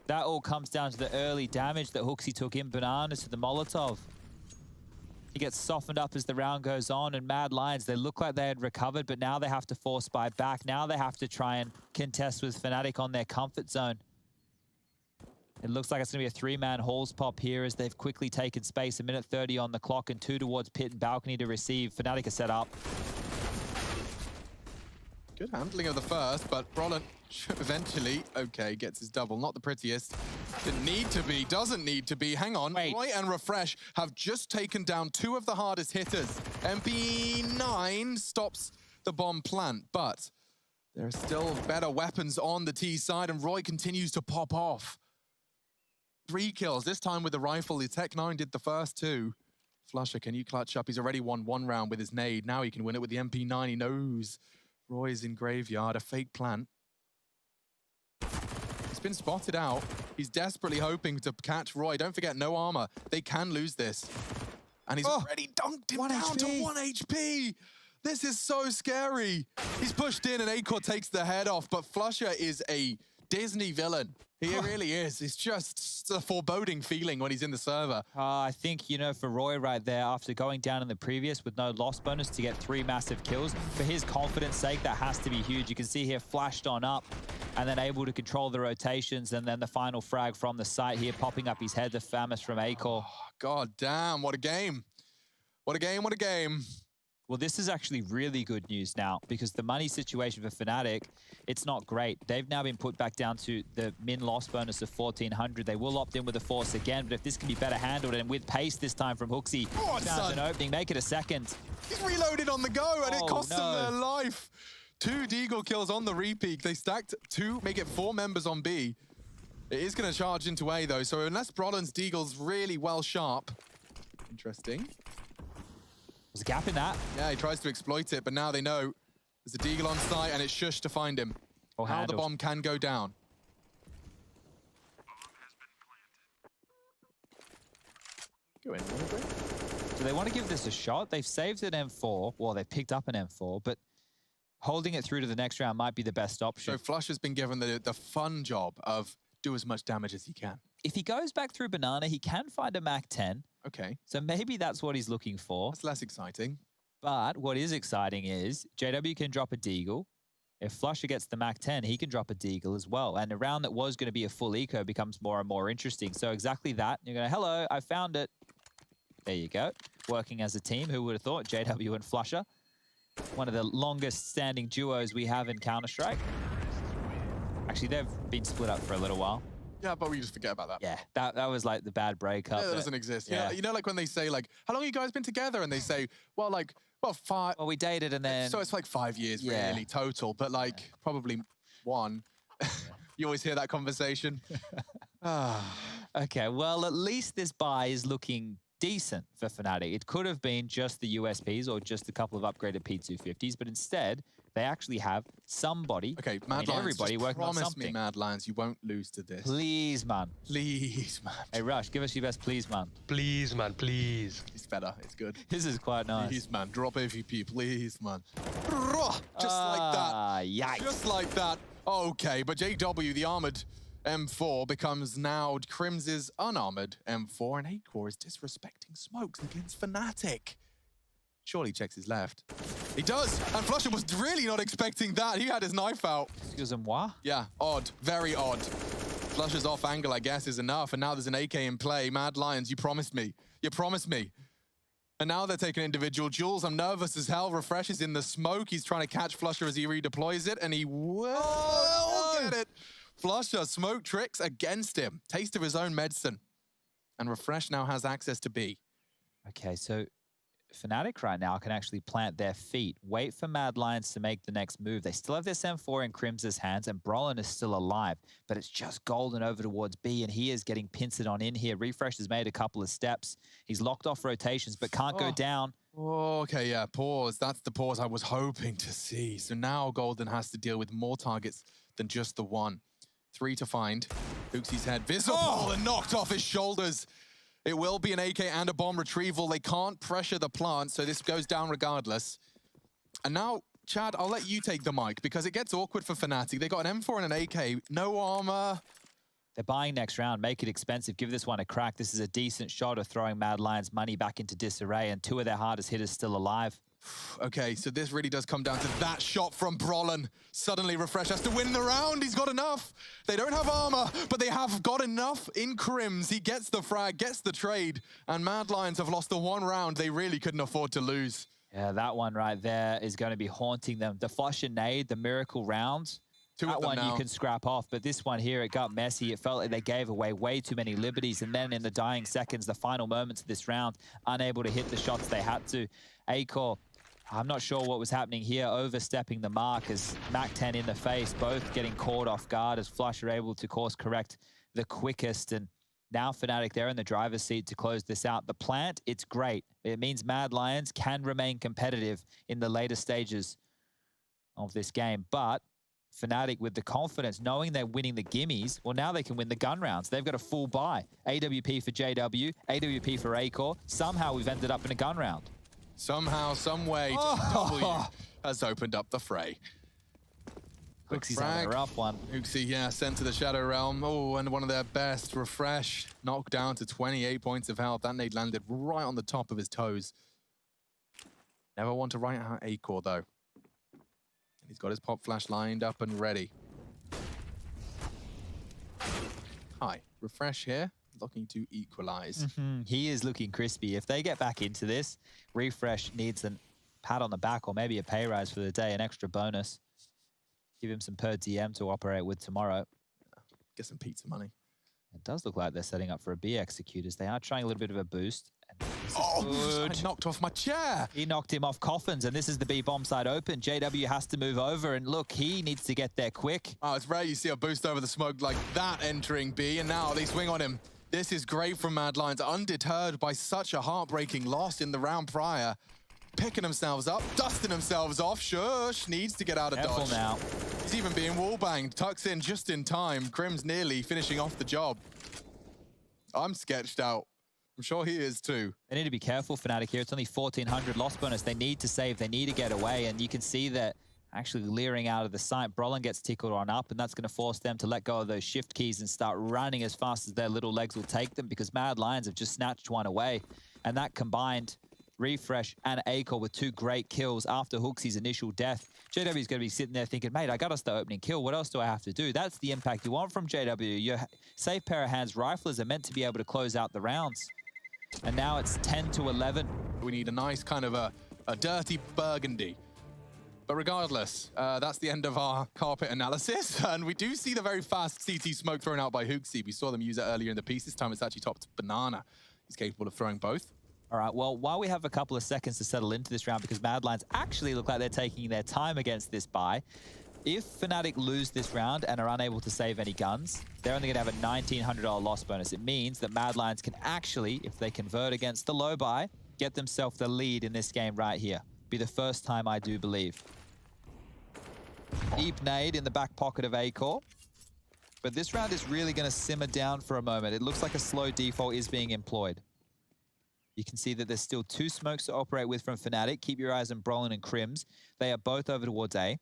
That all comes down to the early damage that Hooksy took in Banana to the Molotov. He gets softened up as the round goes on, and Mad Lions, they look like they had recovered, but now they have to force buy back. Now they have to try and contest with fnatic on their comfort zone. It looks like it's going to be a 3-man Halls pop here as they've quickly taken space. 1:30 on the clock and 2 towards pit and balcony to receive. fnatic are set up. Good handling of the first, but Brolin eventually, okay, gets his double. Not the prettiest. Didn't need to be, doesn't need to be. Hang on, Wait. Roy and Refresh have just taken down 2 of the hardest hitters. MP9 stops the bomb plant, but there are still better weapons on the T side, and Roy continues to pop off. 3 kills, this time with the rifle. The Tech 9 did the first 2. flusha, can you clutch up? He's already won 1 round with his nade. Now he can win it with the MP9. He knows Roy's in graveyard, a fake plant. He's been spotted out. He's desperately hoping to catch Roy. Don't forget, no armor. They can lose this. And he's already dunked him down to 1 HP. This is so scary. He's pushed in and Acor takes the head off, but flusha is a Disney villain. He really is. It's just a foreboding feeling when he's in the server. I think, you know, for Roy right there, after going down in the previous with no loss bonus to get 3 massive kills, for his confidence sake, that has to be huge. You can see here flashed on up and then able to control the rotations, and then the final frag from the site here, popping up his head, the Famis from Acor. Oh, God damn, what a game. What a game, what a game. Well, this is actually really good news now, because the money situation for fnatic, it's not great. They've now been put back down to the min loss bonus of 1,400. They will opt in with a force again, but if this can be better handled, and with pace this time from Hooksy, found an opening, make it a second. He's reloaded on the go, and it cost them their life. 2 deagle kills on the repeat. They stacked 2, make it 4 members on B. It is going to charge into A, though, so unless Brolin's deagle's really well sharp. Interesting. There's a gap in that. Yeah, he tries to exploit it, but now they know there's a deagle on site, and it's Shush to find him. How the bomb can go down. Go in. So they want to give this a shot. They've saved an M4. Well, they've picked up an M4, but holding it through to the next round might be the best option. So flusha has been given the fun job of do as much damage as he can. If he goes back through Banana, he can find a Mac 10. Okay. So maybe that's what he's looking for. That's less exciting. But what is exciting is JW can drop a deagle. If flusha gets the Mac 10, he can drop a deagle as well. And a round that was going to be a full eco becomes more and more interesting. So exactly that. You're going to, hello, I found it. There you go. Working as a team. Who would have thought? JW and flusha. One of the longest standing duos we have in Counter-Strike. Actually, they've been split up for a little while. Yeah, but we just forget about that. Yeah, that was like the bad breakup. Yeah, that doesn't exist. Yeah. You know, like when they say, like, how long have you guys been together? And they say, well, like, well, 5. Well, we dated and then... So it's like 5 years, really, total. But, like, probably one. You always hear that conversation. Okay, well, at least this buy is looking decent for Fnatic. It could have been just the USPs or just a couple of upgraded P250s, but instead, they actually have somebody, Okay, Mad Lions, everybody just working on promise something. me, Mad Lions, you won't lose to this. Please, man. Please, man. Hey, Rush, give us your best please, man. Please, man, please. It's better. It's good. This is quite nice. Please, man. Drop AVP, please, man. Just like that. Yikes. Just like that. Okay, but JW, the armored M4, becomes now Crim's unarmored M4, and Acor is disrespecting smokes against Fnatic. Surely checks his left. He does, and Flusher was really not expecting that. He had his knife out. Excusez-moi? Yeah, odd. Very odd. Flusher's off angle, I guess, is enough, and now there's an AK in play. Mad Lions, you promised me. You promised me. And now they're taking individual duels. I'm nervous as hell. Refresh is in the smoke. He's trying to catch Flusher as he redeploys it, and he will get it. Flusher, smoke tricks against him. Taste of his own medicine. And Refresh now has access to B. Okay, so Fnatic right now can actually plant their feet, wait for Mad Lions to make the next move. They still have this M4 in Crim's hands, and Brolin is still alive, but it's just Golden over towards B, and he is getting pincered on in here. Refresh has made a couple of steps. He's locked off rotations, but can't go down. Oh, okay, yeah, pause. That's the pause I was hoping to see. So now Golden has to deal with more targets than just the one. 3 to find. Hooksy's head visible and knocked off his shoulders. It will be an AK and a bomb retrieval. They can't pressure the plant, so this goes down regardless. And now, Chad, I'll let you take the mic because it gets awkward for Fnatic. They got an M4 and an AK, no armor. They're buying next round, make it expensive, give this one a crack. This is a decent shot of throwing Mad Lions' money back into disarray, and 2 of their hardest hitters still alive. Okay, so this really does come down to that shot from Brolin. Suddenly, Refresh has to win the round. He's got enough. They don't have armor, but they have got enough in Crims. He gets the frag, gets the trade, and Mad Lions have lost the one round they really couldn't afford to lose. Yeah, that one right there is going to be haunting them. The flush and nade, the miracle round, that one you can scrap off, but this one here, it got messy. It felt like they gave away way too many liberties, and then in the dying seconds, the final moments of this round, unable to hit the shots they had to. Acor, I'm not sure what was happening here, overstepping the mark as Mac-10 in the face, both getting caught off guard as Flush are able to course correct the quickest. And now Fnatic, they're in the driver's seat to close this out. The plant, it's great. It means Mad Lions can remain competitive in the later stages of this game. But Fnatic, with the confidence, knowing they're winning the gimmies, well, now they can win the gun rounds. They've got a full buy. AWP for JW, AWP for Acor. Somehow we've ended up in a gun round. Somehow, some way, JW has opened up the fray. Hooksy's having a rough one. Hooksy, yeah, sent to the Shadow Realm. Oh, and one of their best. Refresh, knocked down to 28 points of health. That nade landed right on the top of his toes. Never want to write out Acor, though. He's got his pop flash lined up and ready. Hi, Refresh here, looking to equalize. He is looking crispy. If they get back into this, Refresh needs a pat on the back or maybe a pay rise for the day, an extra bonus. Give him some per DM to operate with tomorrow. Get some pizza money. It does look like they're setting up for a B executors. They are trying a little bit of a boost. Oh, I knocked off my chair. He knocked him off coffins, and this is the B bomb side open. JW has to move over, and look, he needs to get there quick. Oh, it's rare you see a boost over the smoke like that entering B, and now they swing on him. This is great from Mad Lions, undeterred by such a heartbreaking loss in the round prior. Picking themselves up, dusting themselves off. Shush needs to get out of dodge. Now. He's even being wall-banged, tucks in just in time. Crim's nearly finishing off the job. I'm sketched out. I'm sure he is too. They need to be careful, Fnatic here. It's only 1,400 loss bonus. They need to save. They need to get away. And you can see that actually leering out of the sight. Brolin gets tickled on up, and that's going to force them to let go of those shift keys and start running as fast as their little legs will take them, because Mad Lions have just snatched one away. And that combined Refresh and Acor with 2 great kills after Hooksy's initial death. JW's going to be sitting there thinking, mate, I got us the opening kill. What else do I have to do? That's the impact you want from JW. Your safe pair of hands riflers are meant to be able to close out the rounds. And now it's 10 to 11. We need a nice kind of a dirty burgundy. But regardless, that's the end of our carpet analysis. And we do see the very fast CT smoke thrown out by Hooksy. We saw them use it earlier in the piece. This time it's actually topped Banana. He's capable of throwing both. All right, well, while we have a couple of seconds to settle into this round, because Mad Lions actually look like they're taking their time against this buy, If Fnatic lose this round and are unable to save any guns, they're only going to have a $1,900 loss bonus. It means that Mad Lions can actually, if they convert against the low buy, get themselves the lead in this game right here. Be the first time, I do believe. Deep nade in the back pocket of Acor. But this round is really going to simmer down for a moment. It looks like a slow default is being employed. You can see that there's still 2 smokes to operate with from Fnatic. Keep your eyes on Brolin and Crims. They are both over towards A.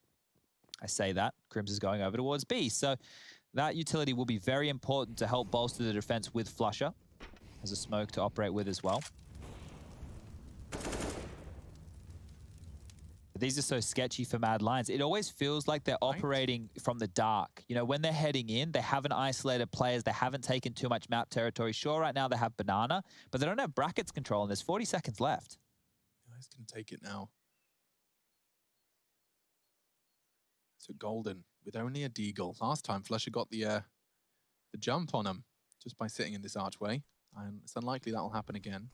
I say that. Crims is going over towards B. So that utility will be very important to help bolster the defense with Flusher. Has a smoke to operate with as well. These are so sketchy for Mad Lions. It always feels like they're operating from the dark. You know, when they're heading in, they haven't isolated players. They haven't taken too much map territory. Sure, right now they have Banana, but they don't have brackets control, and there's 40 seconds left. Guys can take it now. So Golden with only a deagle. Last time Flusher got the jump on him just by sitting in this archway. And it's unlikely that will happen again.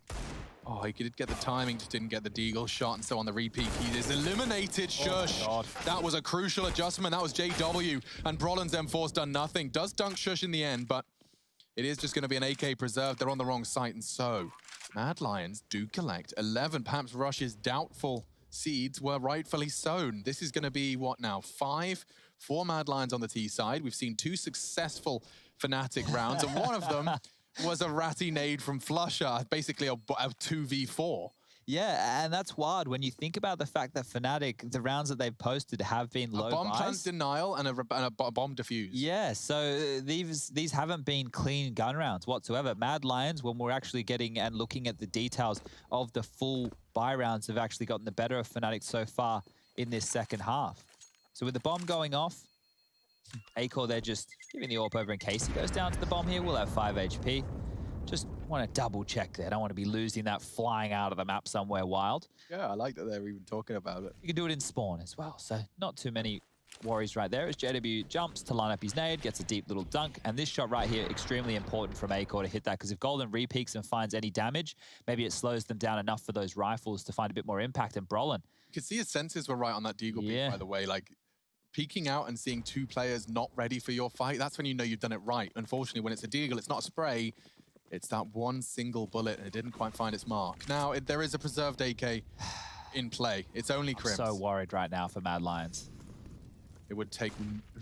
Oh, he did get the timing, just didn't get the deagle shot, and so on the repeat, he is eliminated. Shush. Oh, that was a crucial adjustment. That was JW, and Brolin's M4's done nothing. Does dunk Shush in the end, but it is just going to be an AK preserved. They're on the wrong site, and so Mad Lions do collect 11. Perhaps Rush's doubtful seeds were rightfully sown. This is going to be, what now, 5 for Mad Lions on the T side. We've seen 2 successful Fnatic rounds, and one of them was a ratty nade from Flusher, basically a 2v4. Yeah, and that's wild when you think about the fact that Fnatic, the rounds that they've posted have been low A bomb buys. plant denial and a bomb defuse. Yeah, so these haven't been clean gun rounds whatsoever. Mad Lions, when we're actually getting and looking at the details of the full buy rounds, have actually gotten the better of Fnatic so far in this second half. So with the bomb going off, Acor, they're just giving the AWP over in case he goes down to the bomb here. We'll have 5 HP. Just want to double check there. Don't want to be losing that flying out of the map somewhere wild. Yeah, I like that they're even talking about it. You can do it in spawn as well. So not too many worries right there as JW jumps to line up his nade, gets a deep little dunk. And this shot right here, extremely important from Acor to hit that, because if Golden repeaks and finds any damage, maybe it slows them down enough for those rifles to find a bit more impact. And Brolin. You could see his senses were right on that deagle peak, by the way. Like, peeking out and seeing 2 players not ready for your fight, that's when you know you've done it right. Unfortunately, when it's a deagle, it's not a spray. It's that one single bullet, and it didn't quite find its mark. Now, there is a preserved AK in play. It's only Crims. I'm so worried right now for Mad Lions. It would take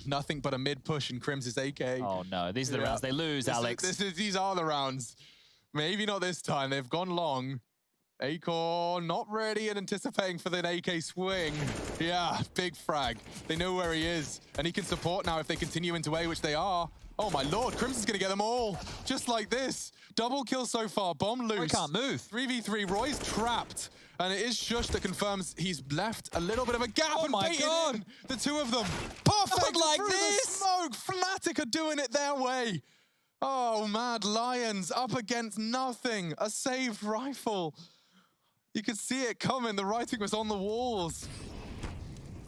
nothing but a mid-push and Crims' AK. Oh, no. These are the rounds they lose, Alex. These are the rounds. Maybe not this time. They've gone long. Acor not ready and anticipating for the AK swing. Yeah, big frag. They know where he is, and he can support now if they continue into A, which they are. Oh my lord, Crimson's gonna get them all, just like this. Double kill so far, bomb loose. I can't move. 3v3, Roy's trapped, and it is Shush that confirms he's left a little bit of a gap. Oh and my god, in the 2 of them. Perfect, like through this. the smoke. Fnatic are doing it their way. Oh, Mad Lions up against nothing. A saved rifle. You could see it coming. The writing was on the walls.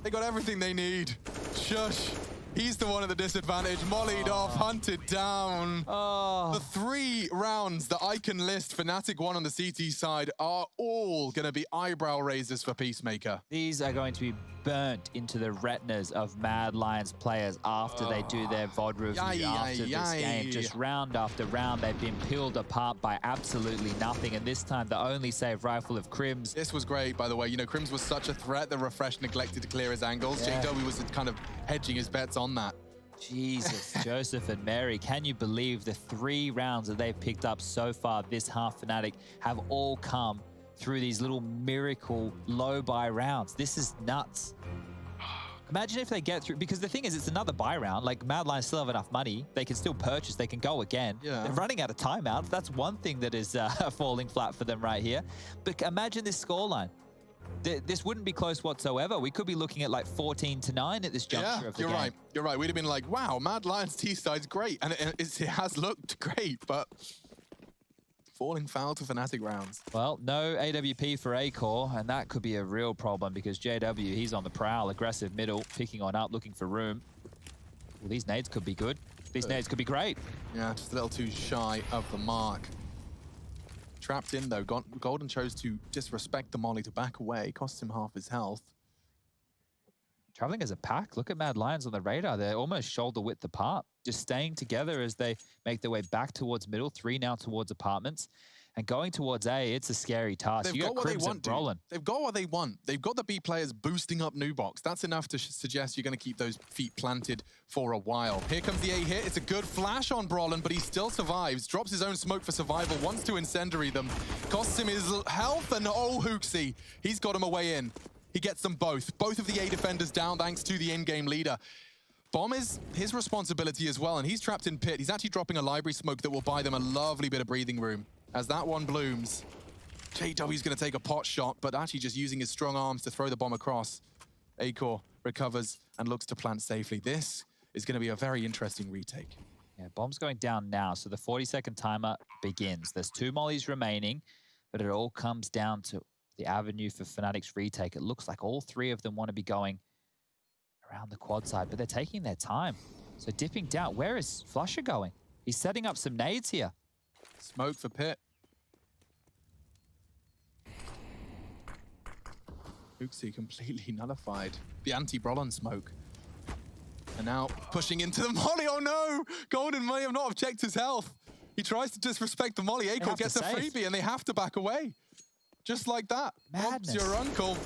They got everything they need. Shush. He's the one at the disadvantage. Mollied off, hunted down. The 3 rounds that I can list Fnatic won on the CT side are all going to be eyebrow raisers for Peacemaker. These are going to be burnt into the retinas of Mad Lions players after they do their VOD review after this game. Just round after round, they've been peeled apart by absolutely nothing. And this time, the only save rifle of Crims. This was great, by the way. You know, Crims was such a threat that Refresh neglected to clear his angles. Yeah. JW was kind of hedging his bets on that. Jesus, Joseph and Mary, can you believe the 3 rounds that they've picked up so far this half Fnatic have all come through these little miracle low buy rounds? This is nuts. Imagine if they get through, because the thing is, it's another buy round. Like, Mad Lions still have enough money. They can still purchase. They can go again. Yeah. They're running out of timeouts. That's one thing that is falling flat for them right here. But imagine this scoreline. This wouldn't be close whatsoever. We could be looking at like 14-9 at this juncture of the game. You're right. You're right. We'd have been like, wow, Mad Lions T-side's great. And it has looked great, but falling foul to Fnatic rounds. Well, no AWP for Acor, and that could be a real problem because JW, he's on the prowl, aggressive middle, picking on up, looking for room. Well, these nades could be good. These nades could be great. Yeah, just a little too shy of the mark. Trapped in, though. Golden chose to disrespect the molly to back away. Costs him half his health. traveling as a pack. Look at Mad Lions on the radar. They're almost shoulder width apart, just staying together as they make their way back towards middle. 3 now towards apartments. And going towards A, it's a scary task. They've You got what they Crims and want, dude. Brolin. They've got what they want. They've got the B players boosting up new box. That's enough to suggest you're going to keep those feet planted for a while. Here comes the A hit. It's a good flash on Brolin, but he still survives. Drops his own smoke for survival. Wants to incendiary them. Costs him his health, and oh, Hooksy. He's got him a way in. He gets them both. Both of the A defenders down thanks to the in-game leader. Bomb is his responsibility as well, and he's trapped in pit. He's actually dropping a library smoke that will buy them a lovely bit of breathing room. As that one blooms, JW's going to take a pot shot, but actually just using his strong arms to throw the bomb across. Acor recovers and looks to plant safely. This is going to be a very interesting retake. Yeah, bomb's going down now, so the 40-second timer begins. There's 2 mollies remaining, but it all comes down to the avenue for fnatic's retake. It looks like all 3 of them want to be going around the quad side, but they're taking their time. So dipping down, where is flusha going? He's setting up some nades here. Smoke for pit. Hooksy completely nullified the anti-Brolin smoke. And now pushing into the molly. Oh no! Golden may not have checked his health. He tries to disrespect the molly. Acor gets a freebie and they have to back away. Just like that. Madness. Bob's your uncle.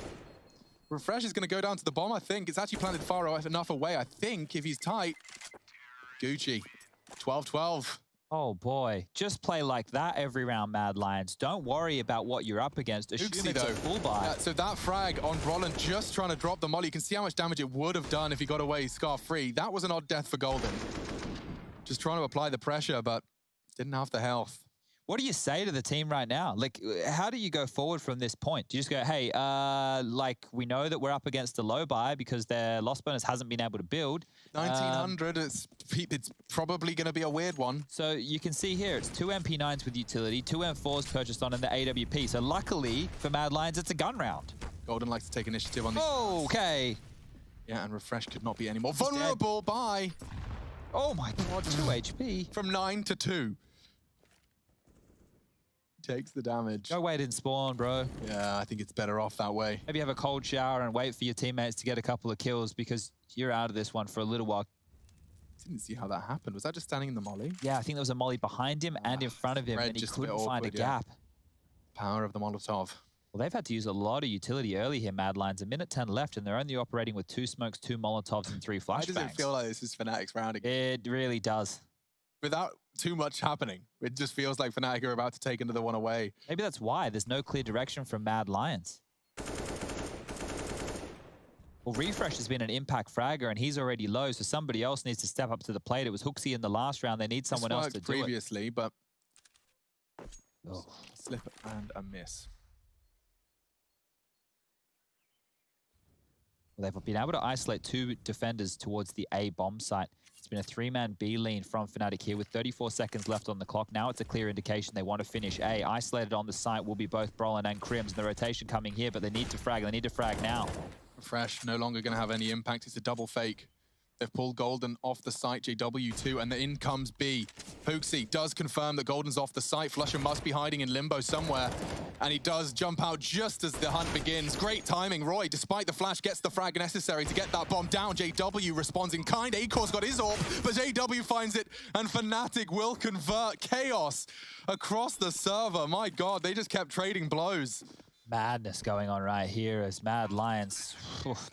Refresh is going to go down to the bomb, I think. It's actually planted far enough away, I think, if he's tight. Gucci. 12-12. Oh boy, just play like that every round, Mad Lions. Don't worry about what you're up against. Assume Hooksy, it's a full buy. Yeah, so that frag on Brolin just trying to drop the molly. You can see how much damage it would have done if he got away scar-free. That was an odd death for Golden. Just trying to apply the pressure, but didn't have the health. What do you say to the team right now? Like, how do you go forward from this point? Do you just go, hey, like, we know that we're up against the low buy because their loss bonus hasn't been able to build. 1900, it's probably going to be a weird one. So you can see here, it's 2 MP9s with utility, 2 M4s purchased on in the AWP. So luckily for Mad Lions, it's a gun round. Golden likes to take initiative on the... Okay. Yeah, and Refresh could not be any more vulnerable. Bye. Oh my God, 2 HP. From 9 to 2. Takes the damage. Go wait in spawn, bro. Yeah, I think it's better off that way. Maybe have a cold shower and wait for your teammates to get a couple of kills because you're out of this one for a little while. Didn't see how that happened. Was that just standing in the molly? Yeah, I think there was a molly behind him and in front of him, and he couldn't find a gap. Power of the Molotov. Well, they've had to use a lot of utility early here, Mad Lions. 1:10 left, and they're only operating with 2 smokes, 2 Molotovs, and 3 flashbangs. Why does it feel like this is Fnatic's round again? It really does. Without too much happening. It just feels like Fnatic are about to take another one away. Maybe that's why there's no clear direction from Mad Lions. Well, Refresh has been an impact fragger, and he's already low, so somebody else needs to step up to the plate. It was Hooksy in the last round. They need someone else to do it. Previously, but Oh. slip and a miss. Well, they've been able to isolate 2 defenders towards the A bomb site. It's been a 3-man B lean from Fnatic here with 34 seconds left on the clock. Now it's a clear indication they want to finish A. Isolated on the site will be both Brolin and Crims. And the rotation coming here, but they need to frag. They need to frag now. Refresh no longer going to have any impact. It's a double fake. They've pulled Golden off the site, JW2, and in comes B. Hooksy does confirm that Golden's off the site. flusha must be hiding in limbo somewhere, and he does jump out just as the hunt begins. Great timing. Roy, despite the flash, gets the frag necessary to get that bomb down. JW responds in kind. Acor's got his orb, but JW finds it, and Fnatic will convert. Chaos across the server. My God, they just kept trading blows. Madness going on right here as Mad Lions,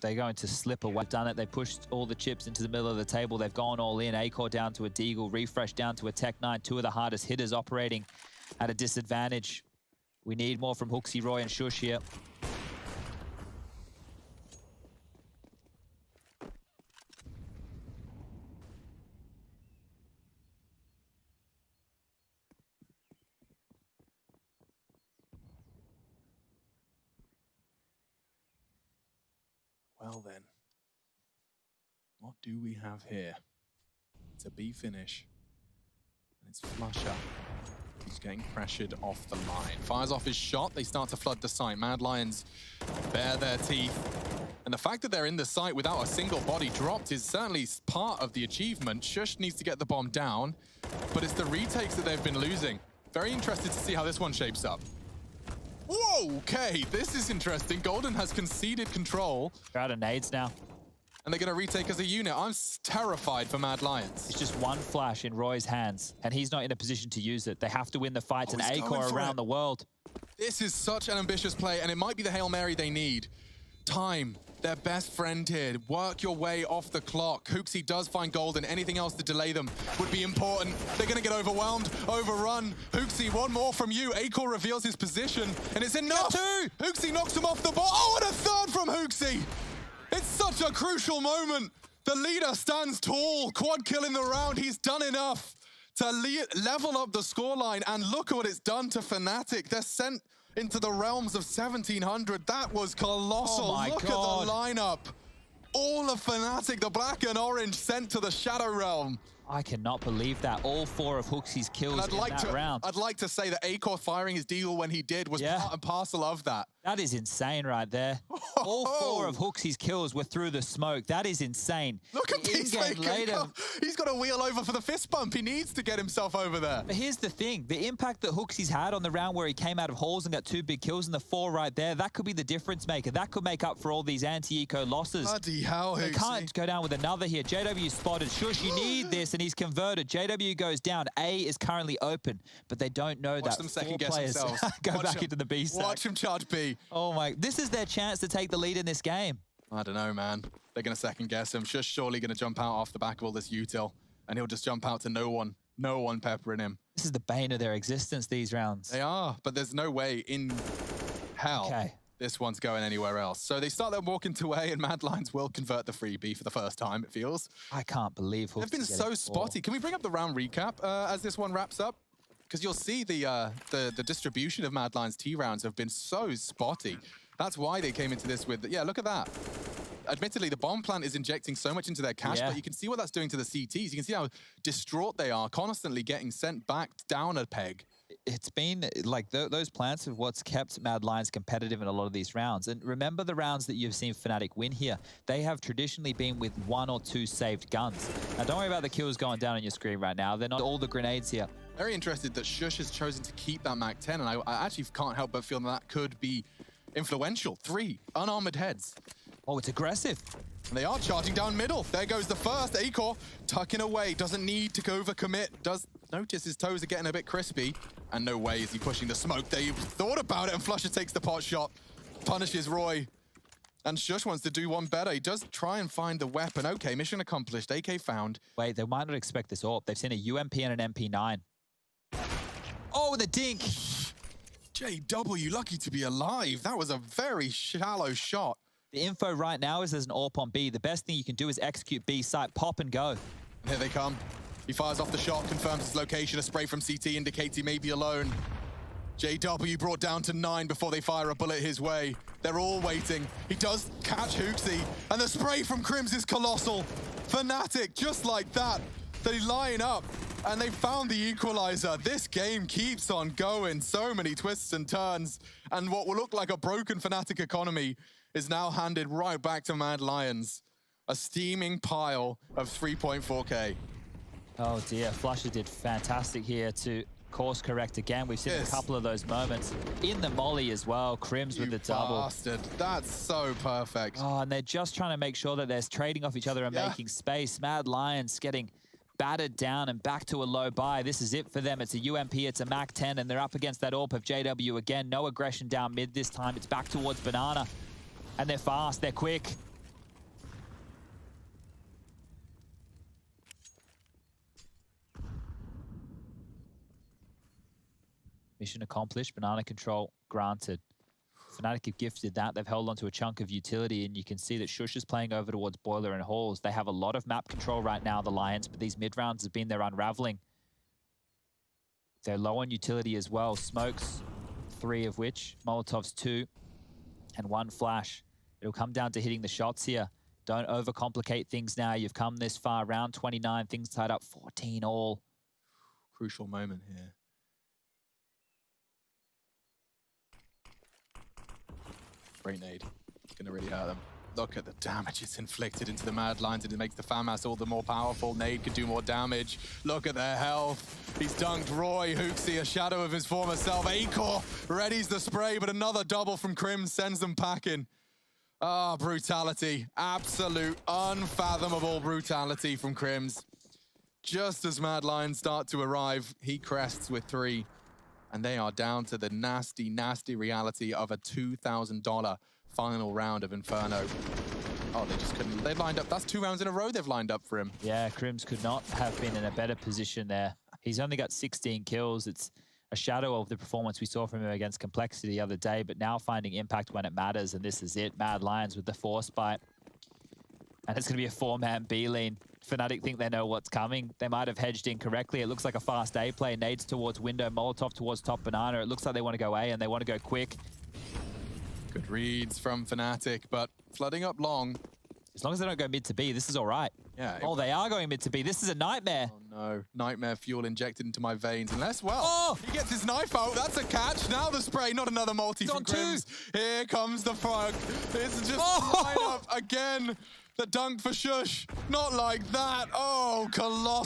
they're going to slip away. They've done it. They pushed all the chips into the middle of the table. They've gone all in. Acor down to a Deagle, Refresh down to a Tech-9. 2 of the hardest hitters operating at a disadvantage. We need more from Hooksy, Roy, and Shush here. Well then, what do we have here? It's a B finish, and it's flusha. He's getting pressured off the line. Fires off his shot, they start to flood the site. Mad Lions bare their teeth. And the fact that they're in the site without a single body dropped is certainly part of the achievement. Shush needs to get the bomb down, but it's the retakes that they've been losing. Very interested to see how this one shapes up. Whoa, okay, this is interesting. Golden has conceded control. They're out of nades now. And they're going to retake as a unit. I'm terrified for Mad Lions. It's just one flash in Roy's hands, and he's not in a position to use it. They have to win the fights in Acor around the world. This is such an ambitious play, and it might be the Hail Mary they need. Time, their best friend here. Work your way off the clock. Hooksy does find gold, and anything else to delay them would be important. They're going to get overwhelmed, overrun. Hooksy, one more from you. Acor reveals his position, and it's enough. Hooksy knocks him off the ball. Oh, and a third from Hooksy. It's such a crucial moment. The leader stands tall. Quad kill in the round. He's done enough to level up the scoreline, and look at what it's done to fnatic. They're sent into the realms of 1700. That was colossal. Look at the lineup. All of fnatic, the black and orange, sent to the Shadow Realm. I cannot believe that. All 4 of Hooksy's kills in that round. I'd like to say that Acor firing his deagle when he did was part and parcel of that. That is insane right there. All 4 of Hooksy's kills were through the smoke. That is insane. Look at Peacemaker. He's got to wheel over for the fist bump. He needs to get himself over there. But here's the thing. The impact that Hooksy's had on the round where he came out of halls and got 2 big kills and the 4 right there, that could be the difference maker. That could make up for all these anti-eco losses. Bloody hell, Hooksy. They can't go down with another here. JW spotted. Shush, you need this, and he's converted. JW goes down. A is currently open, but they don't know that. Watch them second guess themselves. Go back into the B stack. Watch him charge B. Oh my, this is their chance to take the lead in this game. I don't know, man. They're going to second guess him. Shush surely going to jump out off the back of all this util, and he'll just jump out to no one peppering him. This is the bane of their existence, these rounds. They are, but there's no way in hell this one's going anywhere else. So they start their walk into A, and Mad Lions will convert the freebie for the first time, it feels. I can't believe they've been so spotty. Can we bring up the round recap as this one wraps up? Because you'll see the distribution of Mad Lions T rounds have been so spotty. That's why they came into this with, yeah, look at that. Admittedly, the bomb plant is injecting so much into their cash, but you can see what that's doing to the CTs. You can see how distraught they are, constantly getting sent back down a peg. It's been like those plants are what's kept Mad Lions competitive in a lot of these rounds. And remember the rounds that you've seen fnatic win here. They have traditionally been with 1 or 2 saved guns. Now, don't worry about the kills going down on your screen right now. They're not all the grenades here. Very interested that Shush has chosen to keep that Mac 10, and I actually can't help but feel that could be influential. 3 unarmored heads. Oh, it's aggressive. And they are charging down middle. There goes the first. Acor tucking away. Doesn't need to overcommit. Does notice his toes are getting a bit crispy. And no way is he pushing the smoke. They thought about it, and Flusher takes the pot shot. Punishes Roy. And Shush wants to do one better. He does try and find the weapon. Okay, mission accomplished. AK found. Wait, they might not expect this AWP. They've seen a UMP and an MP9. Oh, the dink. JW, lucky to be alive. That was a very shallow shot. The info right now is there's an AWP on B. The best thing you can do is execute B site, pop and go. And here they come. He fires off the shot, confirms his location. A spray from CT indicates he may be alone. JW brought down to 9 before they fire a bullet his way. They're all waiting. He does catch Hooksy, and the spray from Crims is colossal. fnatic, just like that. They line up, and they found the equalizer. This game keeps on going. So many twists and turns, and what will look like a broken fnatic economy is now handed right back to Mad Lions. A steaming pile of 3.4K. Oh dear, Flusher did fantastic here to course correct again. We've seen a couple of those moments. In the molly as well, Crims with the double. Bastard. That's so perfect. Oh, and they're just trying to make sure that they're trading off each other and making space. Mad Lions getting battered down and back to a low buy. This is it for them. It's a UMP, it's a Mac 10, and they're up against that AWP of JW again. No aggression down mid this time. It's back towards Banana. And they're fast, they're quick. Mission accomplished, banana control granted. fnatic have gifted that. They've held onto a chunk of utility, and you can see that Shush is playing over towards Boiler and Halls. They have a lot of map control right now, the Lions, but these mid-rounds have been their unraveling. They're low on utility as well. Smokes, 3 of which, Molotovs 2, and 1 flash. It'll come down to hitting the shots here. Don't overcomplicate things now. You've come this far. Round 29, things tied up 14 all. Crucial moment here. Great nade. Gonna really hurt them. Look at the damage it's inflicted into the Mad Lions, and it makes the FAMAS all the more powerful. Nade could do more damage. Look at their health. He's dunked Roy. Hooksy, a shadow of his former self. Acor readies the spray, but another double from Crims sends them packing. Ah, brutality. Absolute, unfathomable brutality from Crims. Just as Mad Lions start to arrive, he crests with 3. And they are down to the nasty, nasty reality of a $2,000 final round of Inferno. Oh, they just couldn't. They lined up. That's 2 rounds in a row they've lined up for him. Yeah, Crims could not have been in a better position there. He's only got 16 kills. It's a shadow of the performance we saw from him against Complexity the other day, but now finding impact when it matters, and this is it. Mad Lions with the Force Bite. And it's going to be a 4-man B-lean. Fnatic think they know what's coming. They might have hedged incorrectly. It looks like a fast A play. Nades towards window, Molotov towards top banana. It looks like they want to go A, and they want to go quick. Good reads from Fnatic, but flooding up long. As long as they don't go mid to B, this is all right. Yeah. Oh, they are going mid to B. This is a nightmare. Oh no, nightmare fuel injected into my veins. Unless, well, he gets his knife out. That's a catch. Now the spray, not another multi from Crims. Here comes the frog. It's just line up again. The dunk for Shush. Not like that. Oh, colossal.